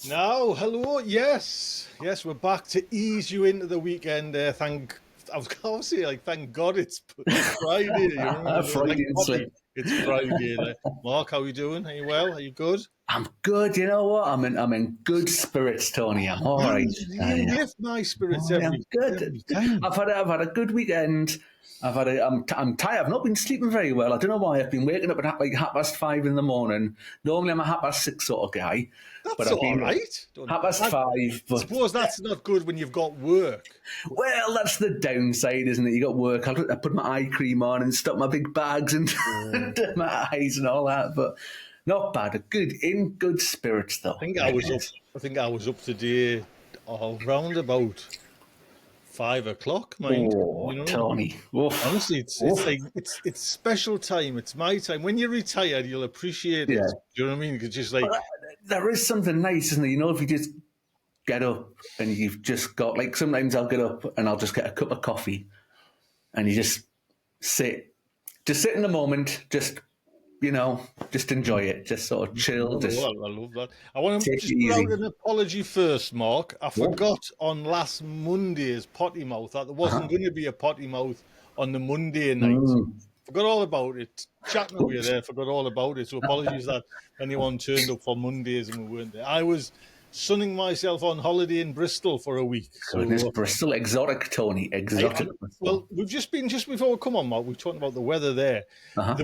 Now, hello. Yes, we're back to ease you into the weekend. I was going to say, thank God it's Friday. You know, Freudian slip. It's Friday. Mark, how you doing? Are you well? Are you good? I'm good. You know what? I'm in good spirits, Tony. I'm all right. You lift my spirits I'm good. every time. I've had a good weekend. I'm tired. I've not been sleeping very well. I don't know why. I've been waking up at like 5:30 in the morning. Normally I'm a 6:30 sort of guy, but That's I've all been right. 5:30. I But suppose that's not good when you've got work. well, that's the downside, isn't it? You got work. I put my eye cream on and stuck my big bags and my eyes and all that, but. Not bad. In good spirits though. I think I was up today all round about 5 o'clock, mind. Oh, You know, Tony. Oof. honestly, Oof. it's special time. It's my time. When you're retired, you'll appreciate it. Yeah. Do you know what I mean? It's just But there is something nice, isn't there? You know, if you just get up and you've just got, like, sometimes I'll get up and I'll just get a cup of coffee and you just sit. Just sit in the moment, just enjoy it. Just sort of chill, just I love that. I want to take it just put easy. out an apology first, Mark. I What? forgot on last Monday's potty mouth that there wasn't going to be a potty mouth on the Monday night. Forgot all about it. Chatting away Oops. there, forgot all about it. So apologies that anyone turned up for Mondays and we weren't there. I was sunning myself on holiday in Bristol for a week. Goodness, So Bristol, exotic, Tony, exotic. well, we've just before we come on, Mark, we're talking about the weather there. Uh-huh.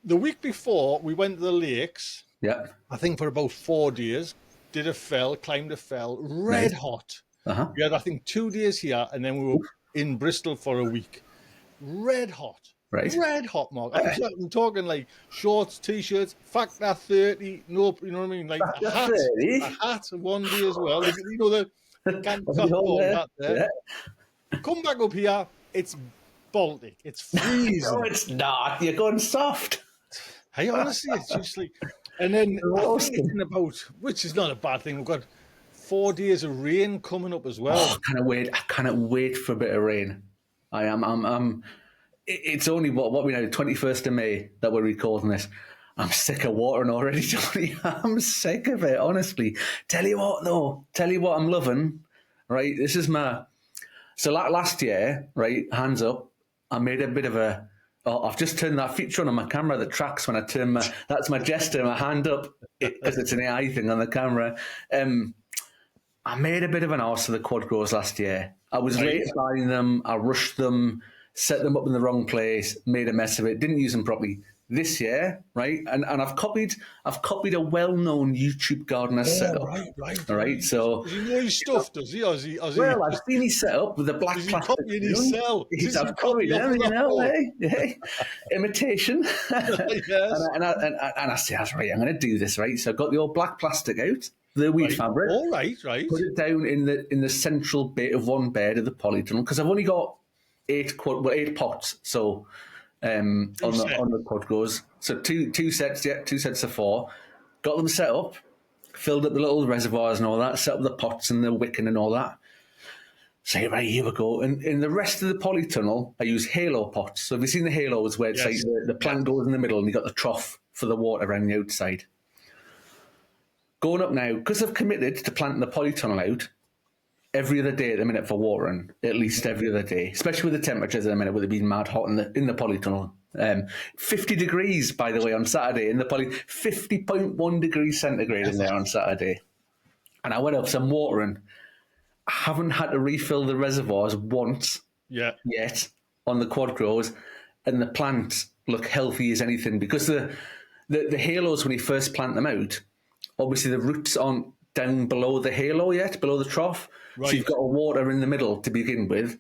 The week before, we went to the lakes, Yeah. I think for about 4 days, climbed a fell, red Nice. hot. Uh-huh. We had, I think, 2 days here, and then we were in Bristol for a week. Red hot. Right. Red hot, Mark. I'm talking like shorts, t-shirts, factor 30, nope, you know what I mean? Like Factor 30? a hat one day as well. You know, the hat there. Yeah. Come back up here, it's Baltic. It's freezing. No, it's not. You're going soft. Hey, honestly, it's just like, and then I Roasting. think it's about, which is not a bad thing. We've got 4 days of rain coming up as well. I cannot wait for a bit of rain. It's only what we know, 21st of May that we're recording this. I'm sick of watering already, Johnny. I'm sick of it, honestly. Tell you what, I'm loving, right? This is so last year, right, hands up, I made a bit of I've just turned that feature on my camera that tracks when I turn that's my gesture, my hand up, because it's an AI thing on the camera. I made a bit of an arse of the quad grows last year. I was late buying them, I rushed them, set them up in the wrong place, made a mess of it, didn't use them properly. This year, right, and I've copied a well-known YouTube gardener setup. Right. All right, so Does he know his stuff? Does he? well, I've seen his setup with the black Does he plastic. copy his cell? I've copied him, imitation. Yes. and I say, that's right, I'm going to do this, right? So I got the old black plastic out, the weed fabric. All right. Put it down in the central bit of one bed of the polytunnel because I've only got 8 pots, so on the quad goes. So two sets of 4. Got them set up, filled up the little reservoirs and all that, set up the pots and the wicking and all that. Say, right, here we go. And in the rest of the polytunnel, I use halo pots. So have you seen the halos where it's like the plant goes in the middle and you got the trough for the water around the outside? Going up now, because I've committed to planting the polytunnel out every other day at the minute for watering, at least every other day, especially with the temperatures at the minute, with it being mad hot in the polytunnel. 50 degrees, by the way, on Saturday in the 50.1 degrees centigrade in there on Saturday. And I went up some watering. I haven't had to refill the reservoirs once yet on the quad grows, and the plants look healthy as anything because the halos, when you first plant them out, obviously the roots aren't down below the halo yet, below the trough. Right. So you've got a water in the middle to begin with.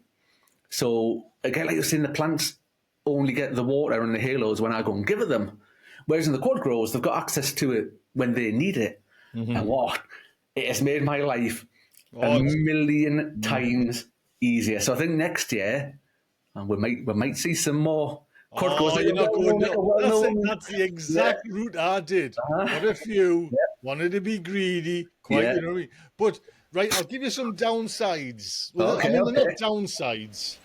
So again, like you're saying, the plants only get the water and the halos when I go and give it them. Whereas in the quad grows, they've got access to it when they need it. Mm-hmm. And what? It has made my life a million times easier. So I think next year we might see some more quad grows. That's the exact route I did. What a few wanted to be greedy, you know what I mean? But right, I'll give you some downsides. Well, they're not downsides,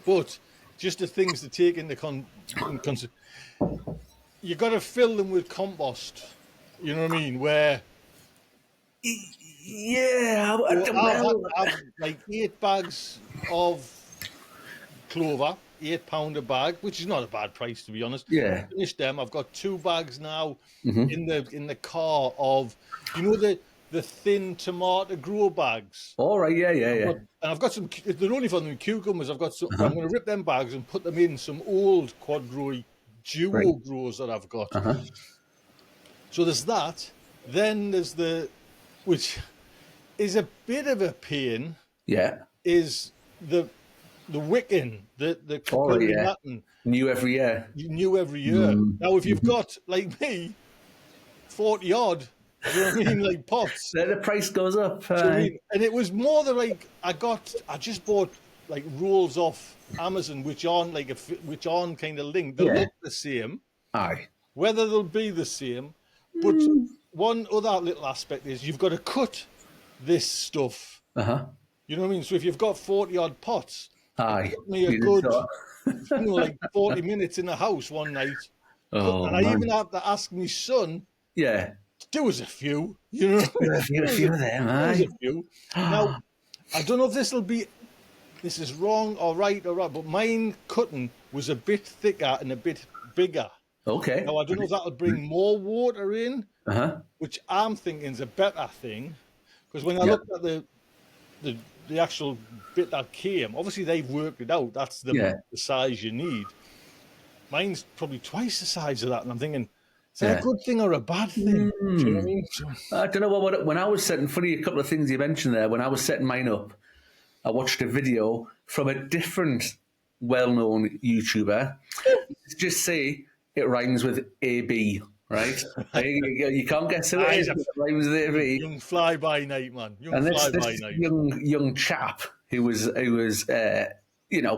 but just the things to take into consideration. You got to fill them with compost. You know what I mean? Where Yeah, I've like 8 bags of clover, £8 a bag, which is not a bad price to be honest. yeah. Finished them. I've got 2 bags now Mm-hmm. in the car of the thin tomato grow bags. All right, yeah. I've got some. They're only for the cucumbers. I've got some. Uh-huh. I'm going to rip them bags and put them in some old quad grow Right. duo grows that I've got. Uh-huh. So there's that. Then there's which is a bit of a pain. Yeah. Is the wicking, the All right, yeah. Latin, New every year. new every year. Now, if you've got like me, 40 odd, you know what I mean, like pots. Then the price goes up. And it was more than like I just bought like rolls off Amazon, which aren't kind of linked. They'll look the same. Aye. Whether they'll be the same, but one other little aspect is you've got to cut this stuff. Uh-huh. You know what I mean? So if you've got 40 odd pots, Aye. it took me a good, like 40 minutes in the house one night. Oh, and I even had to ask my son. Yeah. There was a few, you know. A few of them, There was aye. a few. Now, I don't know if this is wrong or right, but mine cutting was a bit thicker and a bit bigger. Okay. Now, I don't know if that'll bring more water in, which I'm thinking is a better thing. Because when I looked at the actual bit that came, obviously they've worked it out. That's the size you need. Mine's probably twice the size of that. And I'm thinking, is that a good thing or a bad thing? Do you know what I mean? I don't know when I was setting, funny, a couple of things you mentioned there. When I was setting mine up, I watched a video from a different well-known YouTuber. Let's just say it rhymes with AB, right? You can't guess who it is. It rhymes with AB. Young fly-by night, man. This young chap who was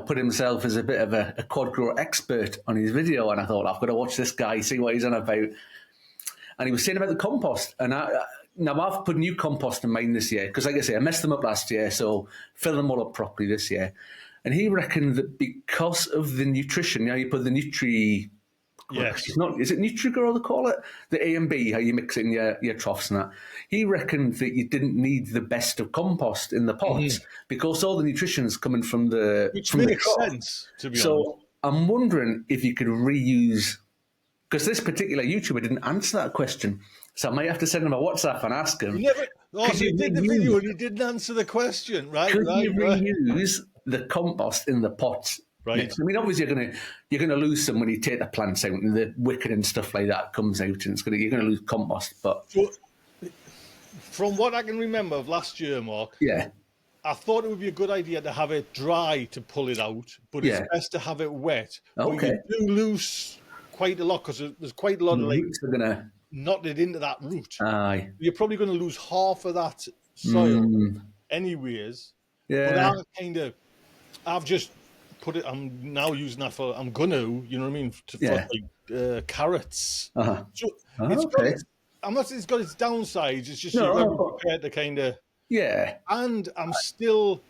put himself as a bit of a quad grow expert on his video, and I thought, I've got to watch this guy, see what he's on about. And he was saying about the compost, and now I've put new compost in mine this year because, like I say, I messed them up last year, so fill them all up properly this year. And he reckoned that because of the nutrition, you put the Yes. Is it Nutrigrow they call it? The A and B, how you mix it in your troughs and that. He reckoned that you didn't need the best of compost in the pots because all the nutrition's coming from the Which from makes the trough. sense, to be honest. So I'm wondering if you could reuse, because this particular YouTuber didn't answer that question. So I might have to send him a WhatsApp and ask him. So he did the video and he didn't answer the question, right? Could you reuse the compost in the pots? Right. I mean, obviously you're gonna lose some when you take the plants out and the wicked and stuff like that comes out, and you're gonna lose compost. But from what I can remember of last year, Mark, I thought it would be a good idea to have it dry to pull it out, but it's best to have it wet. Okay. But you do lose quite a lot because there's quite a lot of roots are gonna knotted into that root. Aye. You're probably going to lose half of that soil, anyways. Yeah. But I've just put it. I'm now using that for. I'm gonna, you know what I mean, for like carrots. So I'm not saying it's got its downsides. It's just you've got to be prepared to kind of. Yeah. And I'm still,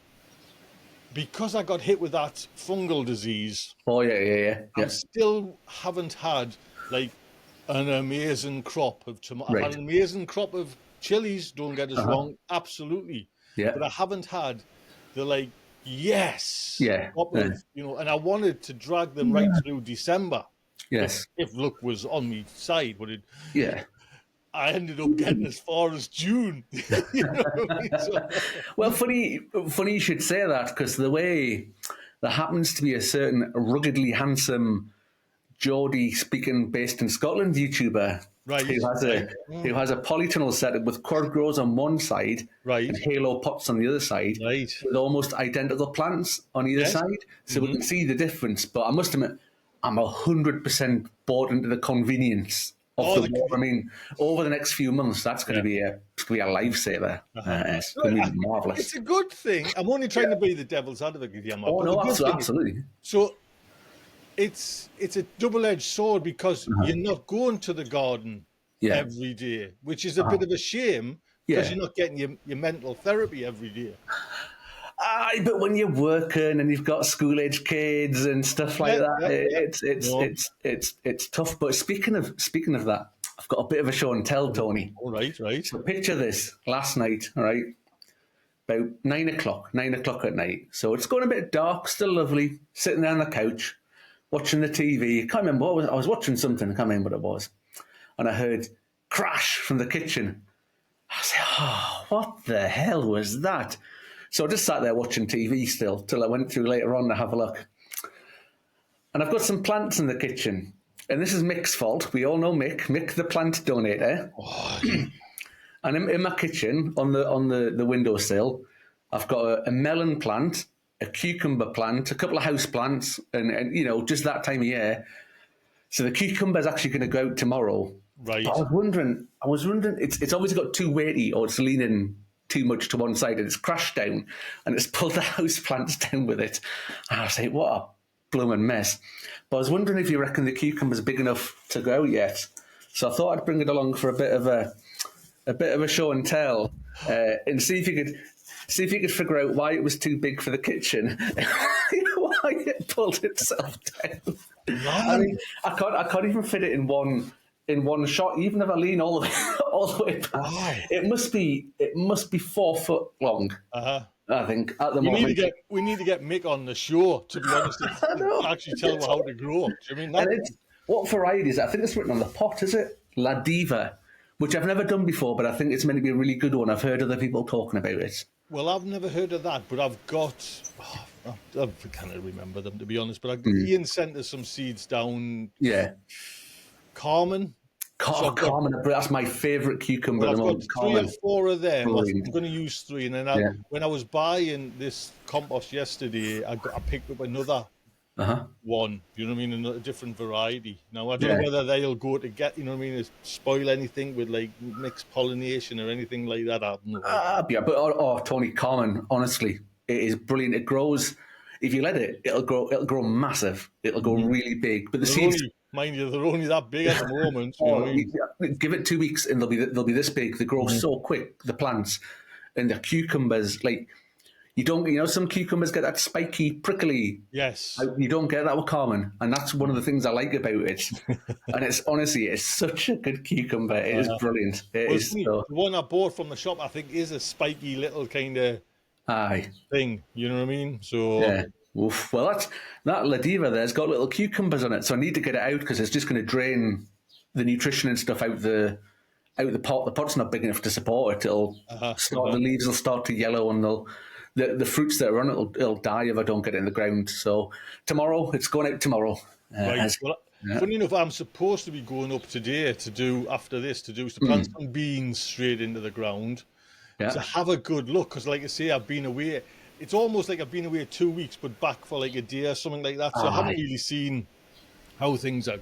because I got hit with that fungal disease. Oh yeah. I still haven't had like an amazing crop of tomatoes. I've had an amazing crop of chilies. Don't get us wrong, absolutely. Yeah. But I haven't had the crop of, and I wanted to drag them right through December. Yes. If luck was on my side, but I ended up getting as far as June. You know what I mean? Well, funny you should say that, because the way there happens to be a certain ruggedly handsome Geordie speaking based in Scotland YouTuber who has a polytunnel setup with quad grows on one side and halo pots on the other side with almost identical plants on either side, so we can see the difference. But I must admit, I'm 100% bought into the convenience of the water. I mean, over the next few months, that's going to be a lifesaver. It's going to be marvelous. It's a good thing. I'm only trying to be the devil's advocate here, Mark. Oh no, absolutely. So it's a double-edged sword, because you're not going to the garden every day, which is a bit of a shame, because you're not getting your mental therapy every day. Aye, but when you're working and you've got school-age kids and stuff like that, it's tough. But speaking of that, I've got a bit of a show and tell, Tony. All right. So picture this: last night, all right, about 9 o'clock at night. So it's going a bit dark, still lovely. Sitting there on the couch, watching the TV. I can't remember what I was watching something. I can't remember what it was, and I heard crash from the kitchen. I was like, oh, what the hell was that? So I just sat there watching TV still till I went through later on to have a look. And I've got some plants in the kitchen. And this is Mick's fault. We all know Mick the plant donator. Oh. And in my kitchen, on the windowsill, I've got a melon plant, a cucumber plant, a couple of house plants, and just that time of year. So the cucumber's actually going to go out tomorrow. Right. But I was wondering, it's always got too weighty or it's leaning too much to one side and it's crashed down and it's pulled the house plants down with it. And I was like, what a blooming mess. But I was wondering if you reckon the cucumber's big enough to go out yet. So I thought I'd bring it along for a bit of a show and tell, and see if you could figure out why it was too big for the kitchen, why it pulled itself down. I mean, I can't even fit it in one shot, even if I lean all the way back. Oh. It must be 4 foot long. I think at the moment. We need to get Mick on the show, to be honest, to actually tell him how to grow. I mean, what variety is it? I think it's written on the pot. Is it La Diva? Which I've never done before, but I think it's meant to be a really good one. I've heard other people talking about it. Well, I've never heard of that, but I've got. I can't remember them, to be honest. But Ian sent us some seeds down. Yeah. Carmen. Carmen, that's my favourite cucumber. Well, I've got 3 or 4 of them. I'm going to use 3. And then when I was buying this compost yesterday, I picked up another one. You know what I mean? A different variety. Now, I don't know whether they'll go to get, you know what I mean, spoil anything with like mixed pollination or anything like that. I don't know. Yeah, but Tony, Carmen, honestly, it is brilliant. It grows. If you let it, it'll grow massive. It'll go really big. But the seeds. Mind you, they're only that big at the moment. You know what I mean? Give it 2 weeks and they'll be this big. They grow so quick, the plants. And the cucumbers, like, some cucumbers get that spiky, prickly. Yes. You don't get that with Carmen. And that's one of the things I like about it. And it's such a good cucumber. It is brilliant. The one I bought from the shop, I think, is a spiky little kind of thing. You know what I mean? So... Yeah. Oof. Well, that La Diva there's got little cucumbers on it, so I need to get it out because it's just going to drain the nutrition and stuff out the pot. The pot's not big enough to support it. It'll the leaves will start to yellow, and the fruits that are on it will die if I don't get it in the ground. So it's going out tomorrow. Right. Funny enough, I'm supposed to be going up today to plant some beans straight into the ground to have a good look because, like I say, I've been away. It's almost like I've been away 2 weeks, but back for like a day or something like that. So I haven't really seen how things are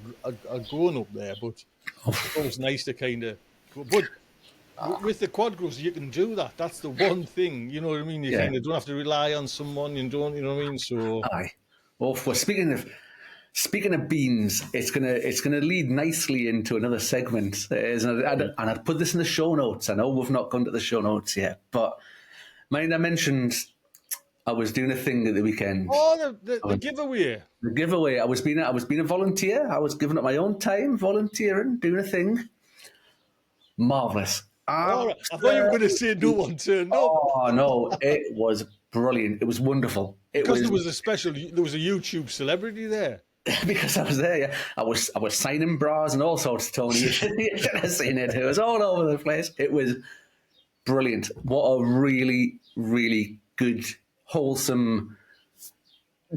going up there. But it's always nice to kind of go. But with the quad growers, you can do that. That's the one thing, you know what I mean? You kind of don't have to rely on someone. You know what I mean? So. Well, speaking of beans, it's gonna lead nicely into another segment. And I'd put this in the show notes. I know we've not gone to the show notes yet, but I mentioned. I was doing a thing at the weekend. Oh, the giveaway. The giveaway. I was being a volunteer. I was giving up my own time, volunteering, doing a thing. Marvellous. All right. I thought you were going to say no one turned up. Oh, no. It was brilliant. It was wonderful. There was a YouTube celebrity there. Because I was there, yeah. I was signing bras and all sorts, Tony. You should have seen it. It was all over the place. It was brilliant. What a really, really good wholesome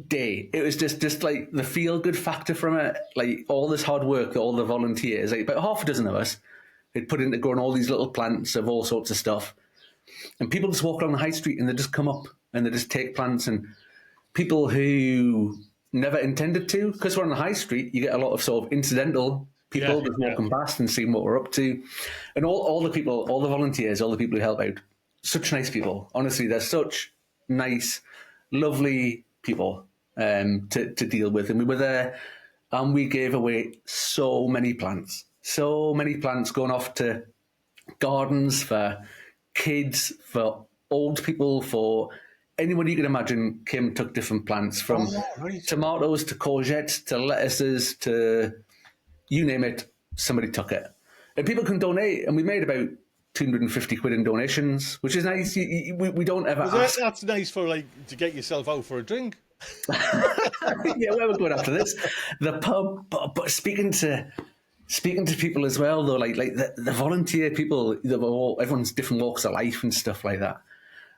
day. It was just like the feel-good factor from it, like all this hard work that all the volunteers, like about half a dozen of us, had put into growing all these little plants of all sorts of stuff. And people just walk along the high street and they just come up and they just take plants, and people who never intended to, because we're on the high street, you get a lot of sort of incidental people just walking past and seeing what we're up to. And all the people, all the volunteers, all the people who help out, such nice people. Honestly, they're such nice, lovely people to deal with. And we were there and we gave away so many plants going off to gardens for kids, for old people, for anyone you can imagine came and took different plants, from tomatoes to courgettes to lettuces to you name it, somebody took it. And people can donate, and we made about 250 quid in donations, which is nice. We don't ever ask. That's nice for to get yourself out for a drink. Yeah, where we're going after this. The pub, but speaking to people as well, though, like the volunteer people, everyone's different walks of life and stuff like that.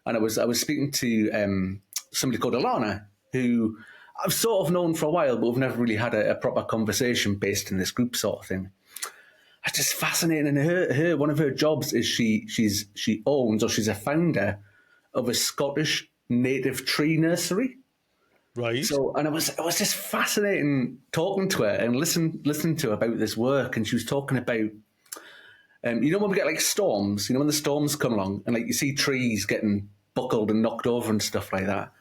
And I was speaking to somebody called Alana, who I've sort of known for a while, but we've never really had a proper conversation based in this group sort of thing. It's just fascinating. And her one of her jobs is she owns, or she's a founder of a Scottish native tree nursery. Right. So, and it was just fascinating talking to her and listening to her about this work. And she was talking about, when we get like storms, when the storms come along and like you see trees getting buckled and knocked over and stuff like that.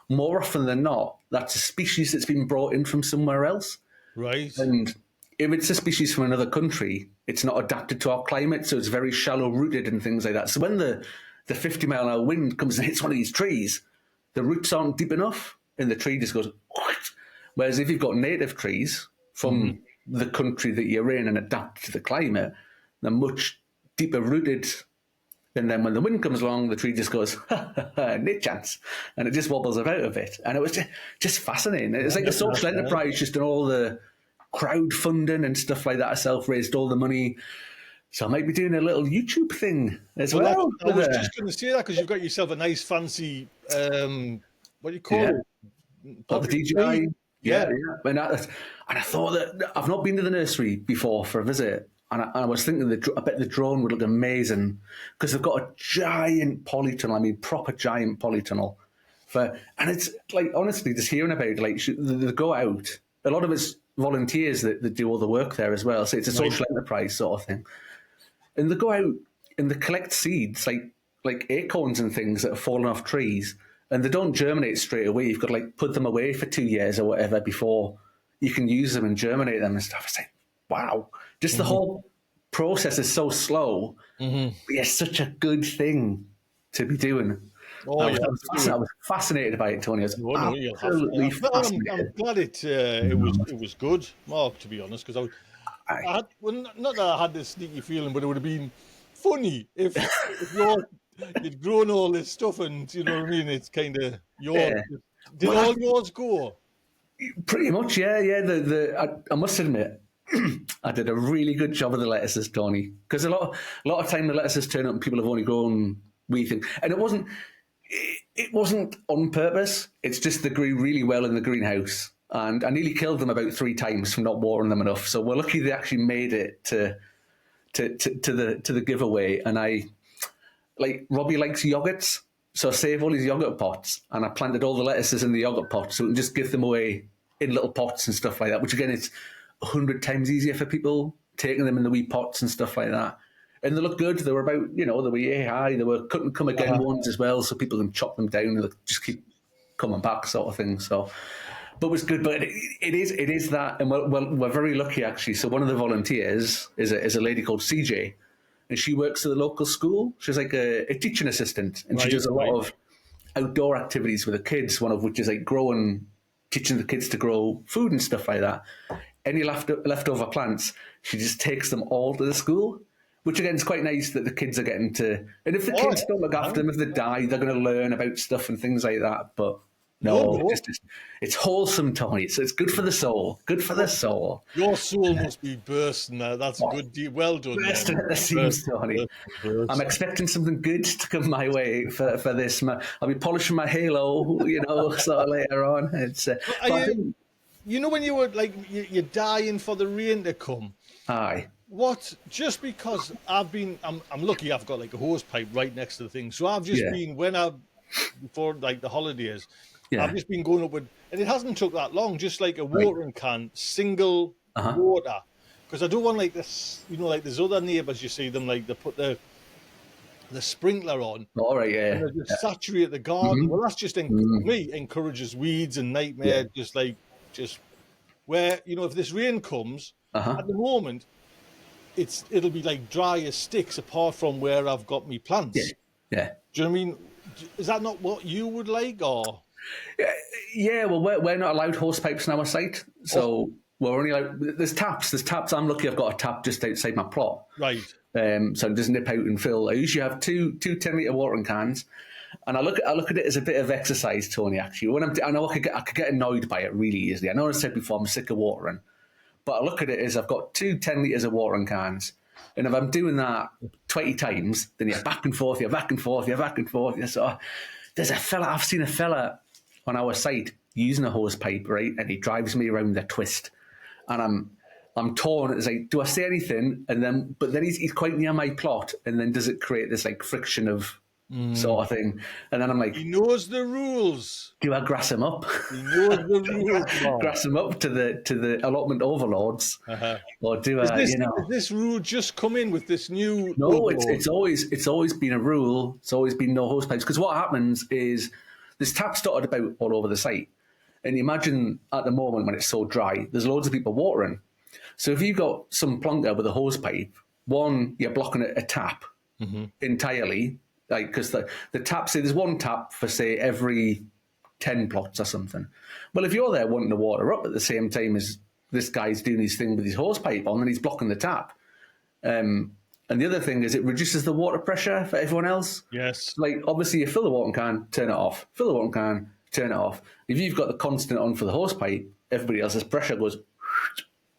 More often than not, that's a species that's been brought in from somewhere else. Right. And if it's a species from another country, it's not adapted to our climate, so it's very shallow rooted and things like that. So when the 50-mile-an-hour wind comes and hits one of these trees, the roots aren't deep enough, and the tree just goes. Whereas if you've got native trees from the country that you're in and adapt to the climate, they're much deeper rooted. And then when the wind comes along, the tree just goes, no chance. And it just wobbles about a bit. And it was just fascinating. It's like a social enterprise, just in all the crowdfunding and stuff like that. I self-raised all the money. So I might be doing a little YouTube thing as well. I was just going to say that because you've got yourself a nice fancy, what do you call it? The DJI. Yeah. And I thought that I've not been to the nursery before for a visit. And I was thinking I bet the drone would look amazing because they've got a giant polytunnel. I mean, proper giant polytunnel. And it's like, honestly, just hearing about it, like they go out. A lot of it's volunteers that do all the work there as well. So it's a social enterprise sort of thing. And they go out and they collect seeds, like acorns and things that have fallen off trees. And they don't germinate straight away. You've got to like put them away for 2 years or whatever before you can use them and germinate them and stuff. It's like, wow. Just the whole process is so slow, but it's such a good thing to be doing. I was fascinated by it, Tony. I was absolutely fascinated. I'm glad it was good, Mark, to be honest, because not that I had this sneaky feeling, but it would have been funny if you'd grown all this stuff and, you know what I mean, it's kind of yours. Did all yours go? Pretty much, yeah. I must admit, I did a really good job of the lettuces, Tony, because a lot of time the lettuces turn up and people have only grown wee things, and it wasn't on purpose. It's just they grew really well in the greenhouse, and I nearly killed them about 3 times from not watering them enough. So we're lucky they actually made it to the giveaway. And Robbie likes yogurts, so I saved all his yogurt pots and I planted all the lettuces in the yogurt pots so we can just give them away in little pots and stuff like that. Which again, it's 100 times easier for people taking them in the wee pots and stuff like that. And they look good. They were about, they were yay high. They were cut and come again ones as well, so people can chop them down and they'll just keep coming back, sort of thing. So, but it was good. But it is that, and we're very lucky actually. So one of the volunteers is a lady called CJ, and she works at the local school. She's like a teaching assistant, and she does a lot of outdoor activities with the kids. One of which is like teaching the kids to grow food and stuff like that. Any leftover plants, she just takes them all to the school, which again is quite nice that the kids are getting to. And if the kids don't look after them, if they die, they're going to learn about stuff and things like that. But no, it's wholesome, Tony. So it's good for the soul. Good for the soul. Your soul must be bursting there. That's a good deal. Well done. Bursting at the seams, Tony. I'm expecting something good to come my way for this. I'll be polishing my halo, sort of later on. It's. When you were you're dying for the rain to come. Aye. What? Just because I'm lucky. I've got like a hose pipe right next to the thing. So I've just been before the holidays. Yeah. I've just been going up with, and it hasn't took that long. Just like a watering can, single water, because I don't want like this. Like there's other neighbours. You see them they put the sprinkler on. All right, yeah. And they just saturate the garden. Well, that's just me encourages weeds and nightmare. Just where if this rain comes at the moment, it'll be like dry as sticks apart from where I've got me plants. Yeah. Do you know what I mean? is that not what you would like, or? Yeah, well, we're not allowed hose pipes on our site, so we're only allowed. There's taps. There's taps. I'm lucky. I've got a tap just outside my plot, Right. so it doesn't nip out and fill. I usually have two 10-litre watering cans, and I look at it as a bit of exercise, Tony. Actually, I know I could get annoyed by it really easily. I know I said before I'm sick of watering, but I look at it as I've got two 10 litres of watering cans, and if I'm doing that 20 times, then you're back and forth, you're back and forth, you're back and forth. So there's a fella. I've seen a fella on our site using a hose pipe, right, and he drives me around the twist, and I'm torn. It's like, do I say anything? But then he's quite near my plot, and then does it create this like friction of sort of thing? And then I'm like, he knows the rules. Do I grass him up? He knows the rules. Grass him up to the allotment overlords, or do I? Is this rule just come in with this new? No, it's always been a rule. It's always been no hose pipes. Because what happens is there's taps dotted about all over the site, and imagine at the moment when it's so dry, there's loads of people watering. So if you've got some plonker with a hose pipe, one, you're blocking a tap entirely, like because the tap, say there's one tap for say every 10 plots or something. Well, if you're there wanting to water up at the same time as this guy's doing his thing with his hose pipe on, then he's blocking the tap. And the other thing is it reduces the water pressure for everyone else. Yes. Like, obviously, you fill the watering can, turn it off. Fill the watering can, turn it off. If you've got the constant on for the hose pipe, everybody else's pressure goes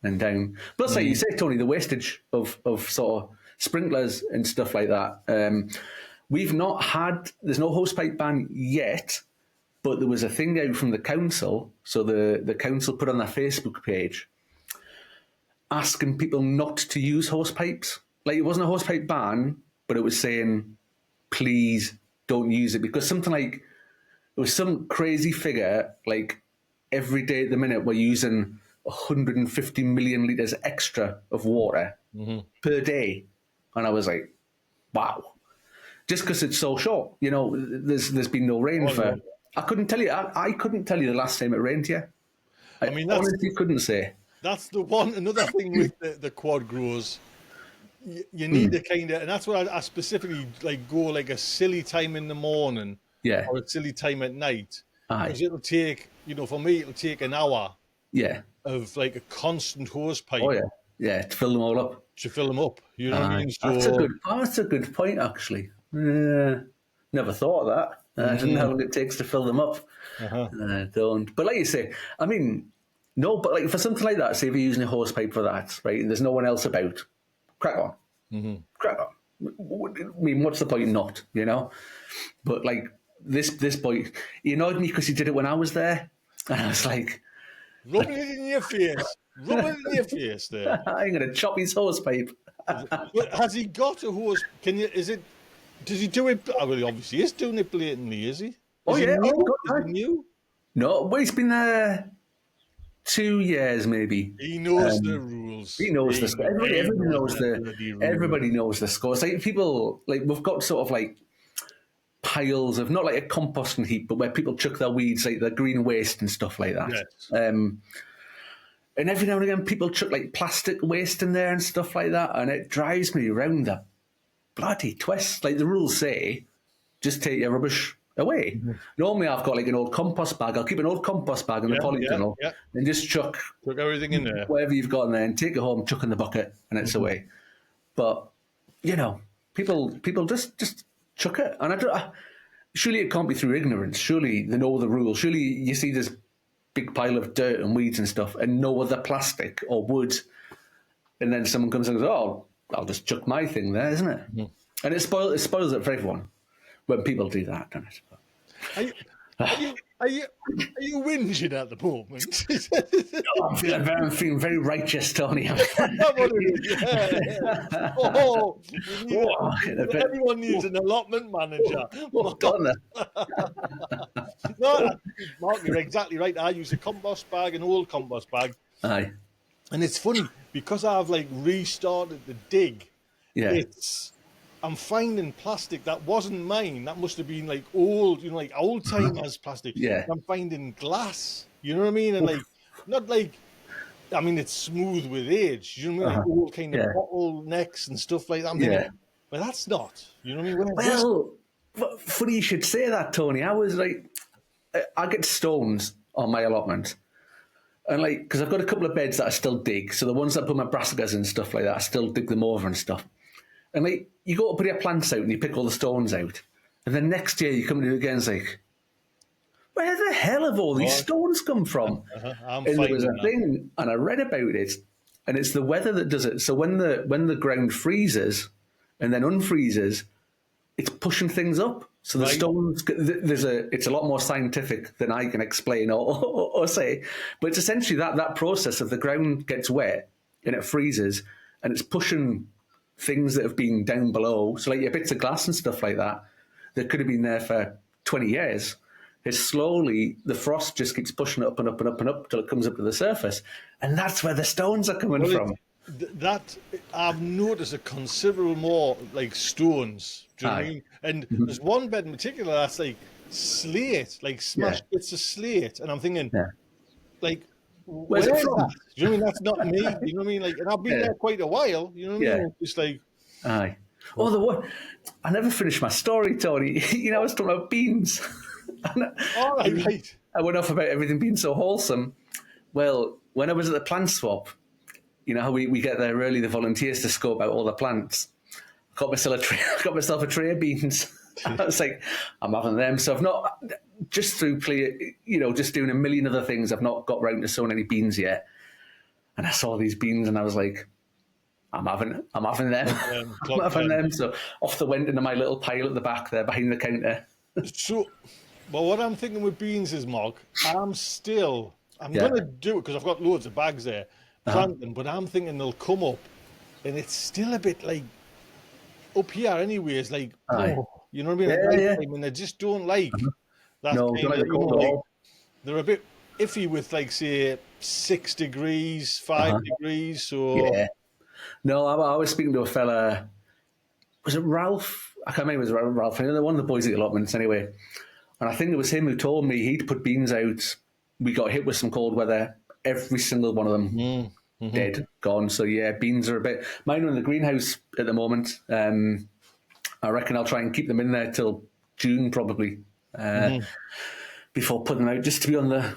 and down. Plus, like you say, Tony, the wastage of sort of sprinklers and stuff like that. We've not had, there's no hose pipe ban yet, but there was a thing out from the council. So the council put on their Facebook page asking people not to use hose pipes. Like, it wasn't a hose pipe ban, but it was saying, please don't use it. Because something like, it was some crazy figure, like every day at the minute we're using 150 million litres extra of water per day. And I was like, wow. Just because it's so short, there's been no rain for... I couldn't tell you. I couldn't tell you the last time it rained here. I honestly couldn't say. That's the one. Another thing with the quad growers, you need to kind of, and that's what I specifically like. Go like a silly time in the morning, or a silly time at night, because it'll take, for me, it'll take an hour, of like a constant hose pipe. Oh yeah, to fill them all up. To fill them up, you know what I mean? So, that's a good point, actually. Never thought of that. I don't know how long it takes to fill them up. Don't. But like you say, I mean, no, but like for something like that, say if you're using a hose pipe for that, right, and there's no one else about, crack on. Crack on. I mean, what's the point not, But like this boy, he annoyed me because he did it when I was there. And I was like... Rubbing it in your face. Rubbing it in your face there. I'm going to chop his hose pipe. Has he got a hose? Does he do it? Well, he obviously is doing it blatantly, is he? Is he new? No, well, he's been there 2 years, maybe. He knows the rules. He knows the score. Everybody knows the score. It's like people, like we've got sort of like piles of, not like a composting heap, but where people chuck their weeds, like their green waste and stuff like that. Yes. And every now and again, people chuck like plastic waste in there and stuff like that, and it drives me around the bloody twist. Like the rules say, just take your rubbish away. Normally I've got like an old compost bag. I'll keep an old compost bag in the polytunnel and just chuck everything in there. Whatever you've got in there and take it home, chuck in the bucket and it's away. But, people just chuck it. And surely it can't be through ignorance. Surely they know the rules. Surely you see this big pile of dirt and weeds and stuff and no other plastic or wood. And then someone comes and goes, oh, I'll just chuck my thing there, isn't it? And it spoils it for everyone when people do that, doesn't it? Are you whinging at the moment? I'm feeling very righteous, Tony. Everyone needs an allotment manager. No, Mark, you're exactly right. I use a compost bag, an old compost bag. Aye. And it's funny because I've like restarted the dig. I'm finding plastic that wasn't mine. That must have been like old, like old timers plastic. Yeah. I'm finding glass. You know what I mean? And like, not like, I mean, it's smooth with age. You know what I mean? Like old kind of bottlenecks and stuff like that. I'm thinking, well, that's not. You know what I mean? Funny you should say that, Tony. I was like, I get stones on my allotment. And like, because I've got a couple of beds that I still dig. So the ones that put my brassicas and stuff like that, I still dig them over and stuff. And like, you go to put your plants out and you pick all the stones out. And then next year you come to it again, it's like, where the hell have all these stones come from? And there was a thing, and I read about it, and it's the weather that does it. So when the ground freezes and then unfreezes, it's pushing things up. So the stones, it's a lot more scientific than I can explain or say. But it's essentially that process of the ground gets wet and it freezes, and it's pushing things that have been down below. So like your bits of glass and stuff like that could have been there for 20 years. Is slowly the frost just keeps pushing it up and up and up and up till it comes up to the surface, and that's where the stones are coming from. That I've noticed a considerable more like stones. Do you know what I mean? And there's one bed in particular that's like slate, like smashed bits of slate, and I'm thinking, like, where's it from? That? Do you know what I mean? That's not me. You know what I mean? Like, and I've been there quite a while. You know what I mean? It's like, aye. Oh, the one I never finished my story, Tony. You know, I was talking about beans. All right. I went off about everything being so wholesome. Well, when I was at the plant swap, you know how we get there early, the volunteers to scope out all the plants. I got myself a tray of beans. I was like, I'm having them. So I've not, just through just doing a million other things, I've not got round to sowing any beans yet. And I saw these beans and I was like, I'm having them. I'm having them. So off they went into my little pile at the back there behind the counter. So, well, what I'm thinking with beans is, Mark, I'm going to do it because I've got loads of bags there, plant them, but I'm thinking they'll come up and it's still a bit like up here anyway. It's like, you know what I mean? I mean, I just don't like that kind of, they're a bit iffy with like, say, 6 degrees, 5 degrees. So, no, I was speaking to a fella, was it Ralph? I can't remember if it was Ralph, one of the boys at the allotments anyway. And I think it was him who told me he'd put beans out. We got hit with some cold weather. Every single one of them dead, gone. So yeah, beans are a bit. Mine are in the greenhouse at the moment. I reckon I'll try and keep them in there till June probably, before putting them out, just to be on the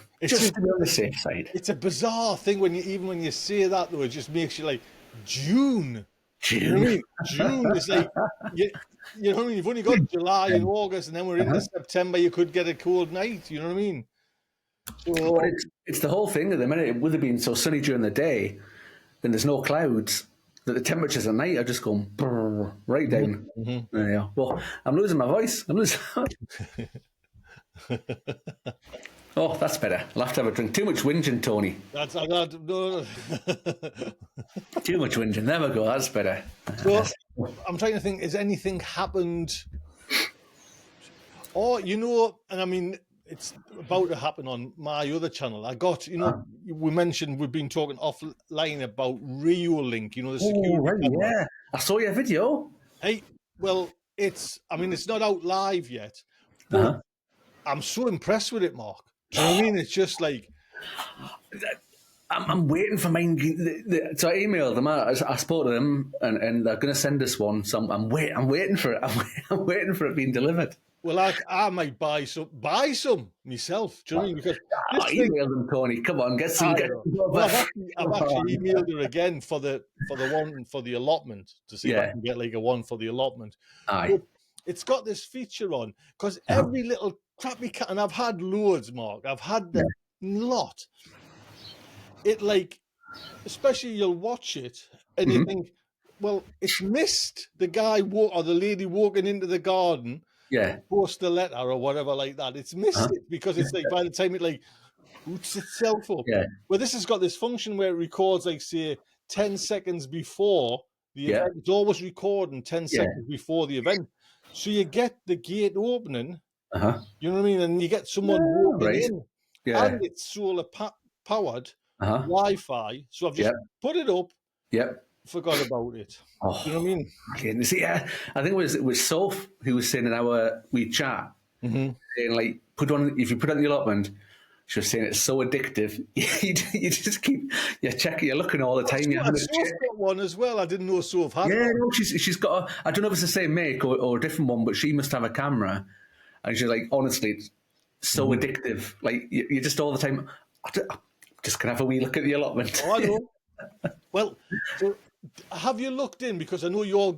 safe side. It's a bizarre thing when you say that though. It just makes you like June. You know what I mean? June is like you know what I mean? You've only got July and August, and then we're into September. You could get a cold night. You know what I mean? So it's the whole thing at the minute. With it being so sunny during the day, and there's no clouds, that the temperatures at night are just going right down. There you go. Well, I'm losing my voice. Oh, that's better. I'll have to have a drink. Too much whinging, Tony. No. Too much whinging. There we go. That's better. So, I'm trying to think, has anything happened? Oh, and I mean, it's about to happen on my other channel. I got, we mentioned we've been talking offline about Reolink, the security camera. Yeah. I saw your video. Hey, well, it's not out live yet, but I'm so impressed with it, Mark. Do you know what I mean? It's just like... I'm waiting for mine. So I emailed them. I spoke to them, and they're going to send us one. So I'm waiting for it. I'm waiting for it being delivered. Well, I might buy some myself. Do you know what I mean? Because email them, Tony. Come on, get some. Well, I've actually emailed her again for the one for the allotment to see if I can get like a one for the allotment. But it's got this feature on because every little crappy cat, and I've had loads, Mark. I've had the lot. It like, especially you'll watch it and you think, well, it's missed the guy or the lady walking into the garden. Post a letter or whatever like that. It's missed it because it's like by the time it like boots itself up. Well, this has got this function where it records like say 10 seconds before the event. It's always recording 10 seconds before the event. So you get the gate opening. You know what I mean? And you get someone walking in. And it's solar powered Wi-Fi. So I've just put it up. Forgot about it. You know what I mean? See, I think it was Soph who was saying in our chat, saying like, if you put on the allotment, She was saying it's so addictive. You just keep checking, you're looking all the time. Soph's got one as well. I didn't know Soph had one. No, she's got. I don't know if it's the same make or a different one, but she must have a camera, and she's like, honestly, it's so addictive. Like you're just all the time. I'm just gonna have a wee look at the allotment. Oh, I know. Well, so have you looked in, because I know you're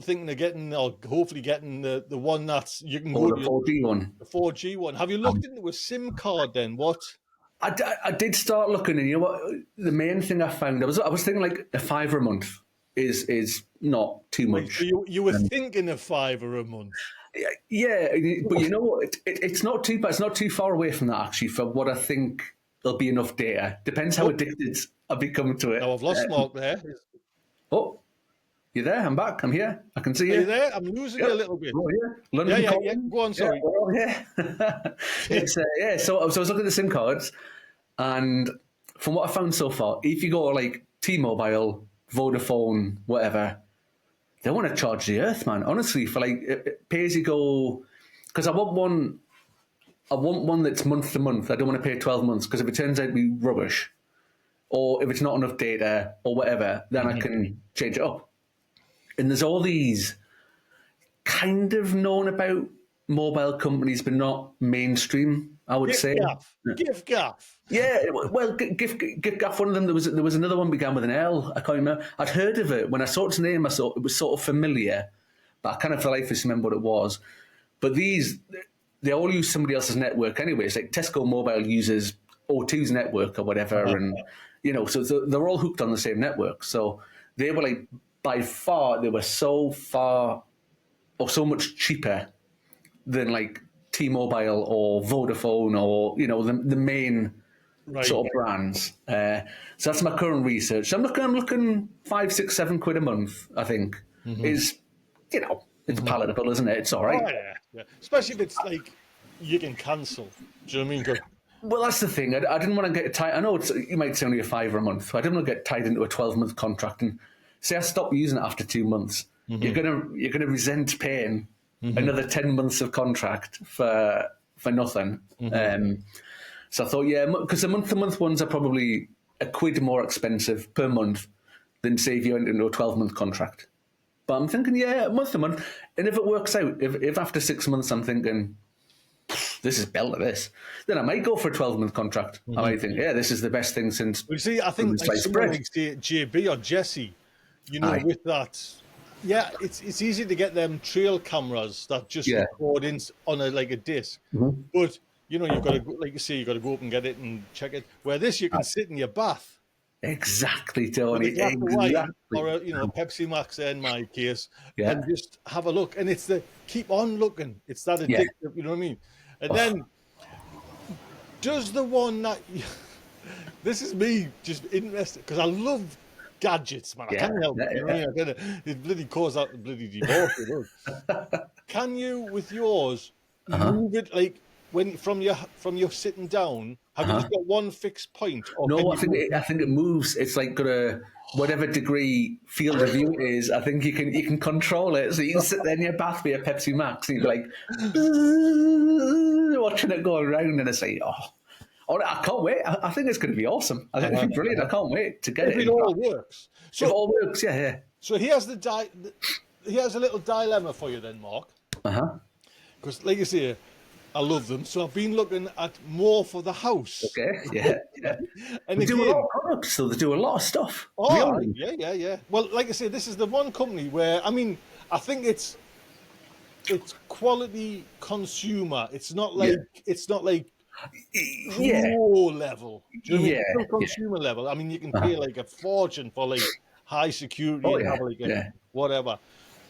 thinking of getting, or hopefully getting the one that's you can go the 4G one. The 4G one. Have you looked into a SIM card then? What? I did start looking, and you know what? The main thing I found, I was thinking like a £5 a month is not too much. So you were thinking of £5 a month. Yeah, but you know what? It's not too bad. It's not too far away from that actually. For what I think there'll be enough data. Depends how addicted I become to it. Now I've lost Mark there. Oh, you there? I'm back. I'm here. I can see you. Are you there? I'm losing you a little bit. Oh, yeah. London yeah. Go on, sorry. Yeah. It's So I was looking at the SIM cards, and from what I found so far, if you go like T-Mobile, Vodafone, whatever, they want to charge the earth, man. Honestly, for like pay as you go, because I want one that's month to month. I don't want to pay 12 months, because if it turns out to be rubbish, or if it's not enough data or whatever, then I can change it up. And there's all these kind of known about mobile companies, but not mainstream, I would say. Gift-Gaff. Yeah, well, Gift-Gaff, one of them. There was another one began with an L. I can't remember. I'd heard of it. When I saw its name, I thought it was sort of familiar, but I kind of for life just remember what it was. But they all use somebody else's network anyway. It's like Tesco Mobile uses O2's network or whatever, and so they're all hooked on the same network. So they were like, by far, they were so far or so much cheaper than like T-Mobile or Vodafone or the main sort of brands. So that's my current research. I'm looking £5, £6, £7 a month. I think is it's palatable, isn't it? It's all right. Oh, yeah. Especially if it's like you can cancel. Do you know what I mean? Well, that's the thing. I didn't want to get tied. I know you might say only a £5 a month. I didn't want to get tied into a 12-month contract and say I stop using it after 2 months. You're gonna resent paying another 10 months of contract for nothing. So I thought, because the month-to-month ones are probably £1 more expensive per month than say if you went into a 12-month contract. But I'm thinking, month to month, and if it works out, if after 6 months I'm thinking, this is better than this, then I might go for a 12-month contract. I might think, this is the best thing since. Well, you see, I think like someone like JB or Jesse, with that, it's easy to get them trail cameras that just record on a disc, but you've got to, like you say, you got to go up and get it and check it. Where this, you can sit in your bath. Exactly, Tony. Exactly. Or a Pepsi Max in my case, and just have a look. And it's keep on looking. It's that addictive, you know what I mean? And then, does the one that this is me just interested, because I love gadgets, man. I can't help it. You know what I mean? It bloody cause that bloody divorce. Can you, with yours, move it like when from your sitting down? Have you just got one fixed point? No, I think it moves. It's like got a whatever degree field of view it is. I think you can control it. So you can sit there in your bath with your Pepsi Max and you're like watching it go around, and it's like, I can't wait. I think it's going to be awesome. I think it'll be brilliant. I can't wait to get it. If it all works. So if it all works, yeah. So here's here's a little dilemma for you then, Mark. Because like you say, I love them, so I've been looking at more for the house. Okay, yeah. And they do a lot of products, so they do a lot of stuff. Oh, yeah. Well, like I say, this is the one company where, I think it's quality consumer. It's not like pro level. Do you know what I mean? It's consumer level. I mean, you can pay like a fortune for like high security whatever.